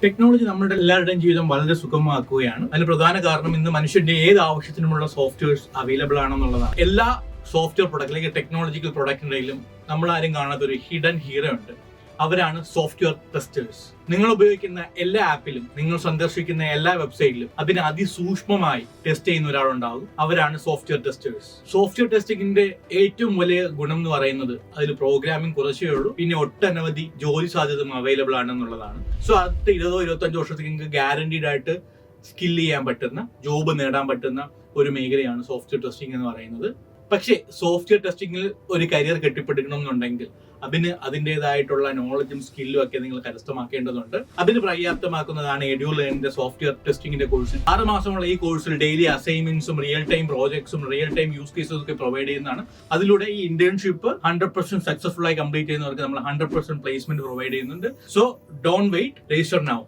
Technology നമ്മുടെ എല്ലാവരുടെയും ജീവിതം വളരെ സുഗമമാക്കുകയാണ്. അതിന് പ്രധാന കാരണം ഇന്ന് മനുഷ്യന്റെ ഏത് ആവശ്യത്തിനുമുള്ള സോഫ്റ്റ്വെയർസ് അവൈലബിൾ ആണെന്നുള്ളതാണ്. എല്ലാ സോഫ്റ്റ്വെയർ പ്രൊഡക്റ്റ് അല്ലെങ്കിൽ ടെക്നോളജിക്കൽ പ്രൊഡക്റ്റിന്റെയിലും നമ്മൾ ആരും കാണാത്ത ഒരു ഹിഡൻ ഹീറോ ഉണ്ട്. അവരാണ് സോഫ്റ്റ്വെയർ ടെസ്റ്റേഴ്സ്. നിങ്ങൾ ഉപയോഗിക്കുന്ന എല്ലാ ആപ്പിലും, നിങ്ങൾ സന്ദർശിക്കുന്ന എല്ലാ വെബ്സൈറ്റിലും അതിനെ അതിസൂക്ഷ്മമായി ടെസ്റ്റ് ചെയ്യുന്ന ഒരാളുണ്ടാകും. അവരാണ് സോഫ്റ്റ്വെയർ ടെസ്റ്റേഴ്സ്. സോഫ്റ്റ്വെയർ ടെസ്റ്റിംഗിന്റെ ഏറ്റവും വലിയ ഗുണം എന്ന് പറയുന്നത് അതിൽ പ്രോഗ്രാമിംഗ് കുറച്ചേ ഉള്ളൂ, പിന്നെ ഒട്ടനവധി ജോലി സാധ്യതയും അവൈലബിൾ ആണെന്നുള്ളതാണ്. സോ അടുത്ത 20-25 വർഷത്തേക്ക് നിങ്ങൾക്ക് ഗ്യാരണ്ടീഡ് ആയിട്ട് സ്കിൽ ചെയ്യാൻ പറ്റുന്ന, ജോബ് നേടാൻ പറ്റുന്ന ഒരു മേഖലയാണ് സോഫ്റ്റ്വെയർ ടെസ്റ്റിംഗ് എന്ന് പറയുന്നത്. പക്ഷേ സോഫ്റ്റ്വെയർ ടെസ്റ്റിംഗിൽ ഒരു കരിയർ കെട്ടിപ്പടുക്കണമെന്നുണ്ടെങ്കിൽ അതിന് അതിൻ്റെതായിട്ടുള്ള നോളജും സ്കില്ലും ഒക്കെ നിങ്ങൾ കരസ്ഥമാക്കേണ്ടതുണ്ട്. അതിന് പര്യാപ്തമാക്കുന്നതാണ് എഡ്യൂലേണിന്റെ സോഫ്റ്റ്വെയർ ടെസ്റ്റിംഗിന്റെ കോഴ്സ്. 6 മാസമുള്ള ഈ കോഴ്സിൽ ഡെയിലി അസൈൻമെന്റ്സും റിയൽ ടൈം പ്രോജക്ട്സും റിയൽ ടൈം യൂസ് കേസസും ഒക്കെ പ്രൊവൈഡ് ചെയ്യുന്നതാണ്. അതിലൂടെ ഈ ഇന്റേൺഷിപ്പ് 100% സക്സസ്ഫുൾ ആയി കംപ്ലീറ്റ് ചെയ്യുന്നവർക്ക് നമ്മൾ 100% പ്ലേസ്മെന്റ് പ്രൊവൈഡ് ചെയ്യുന്നുണ്ട്. So don't wait, register now.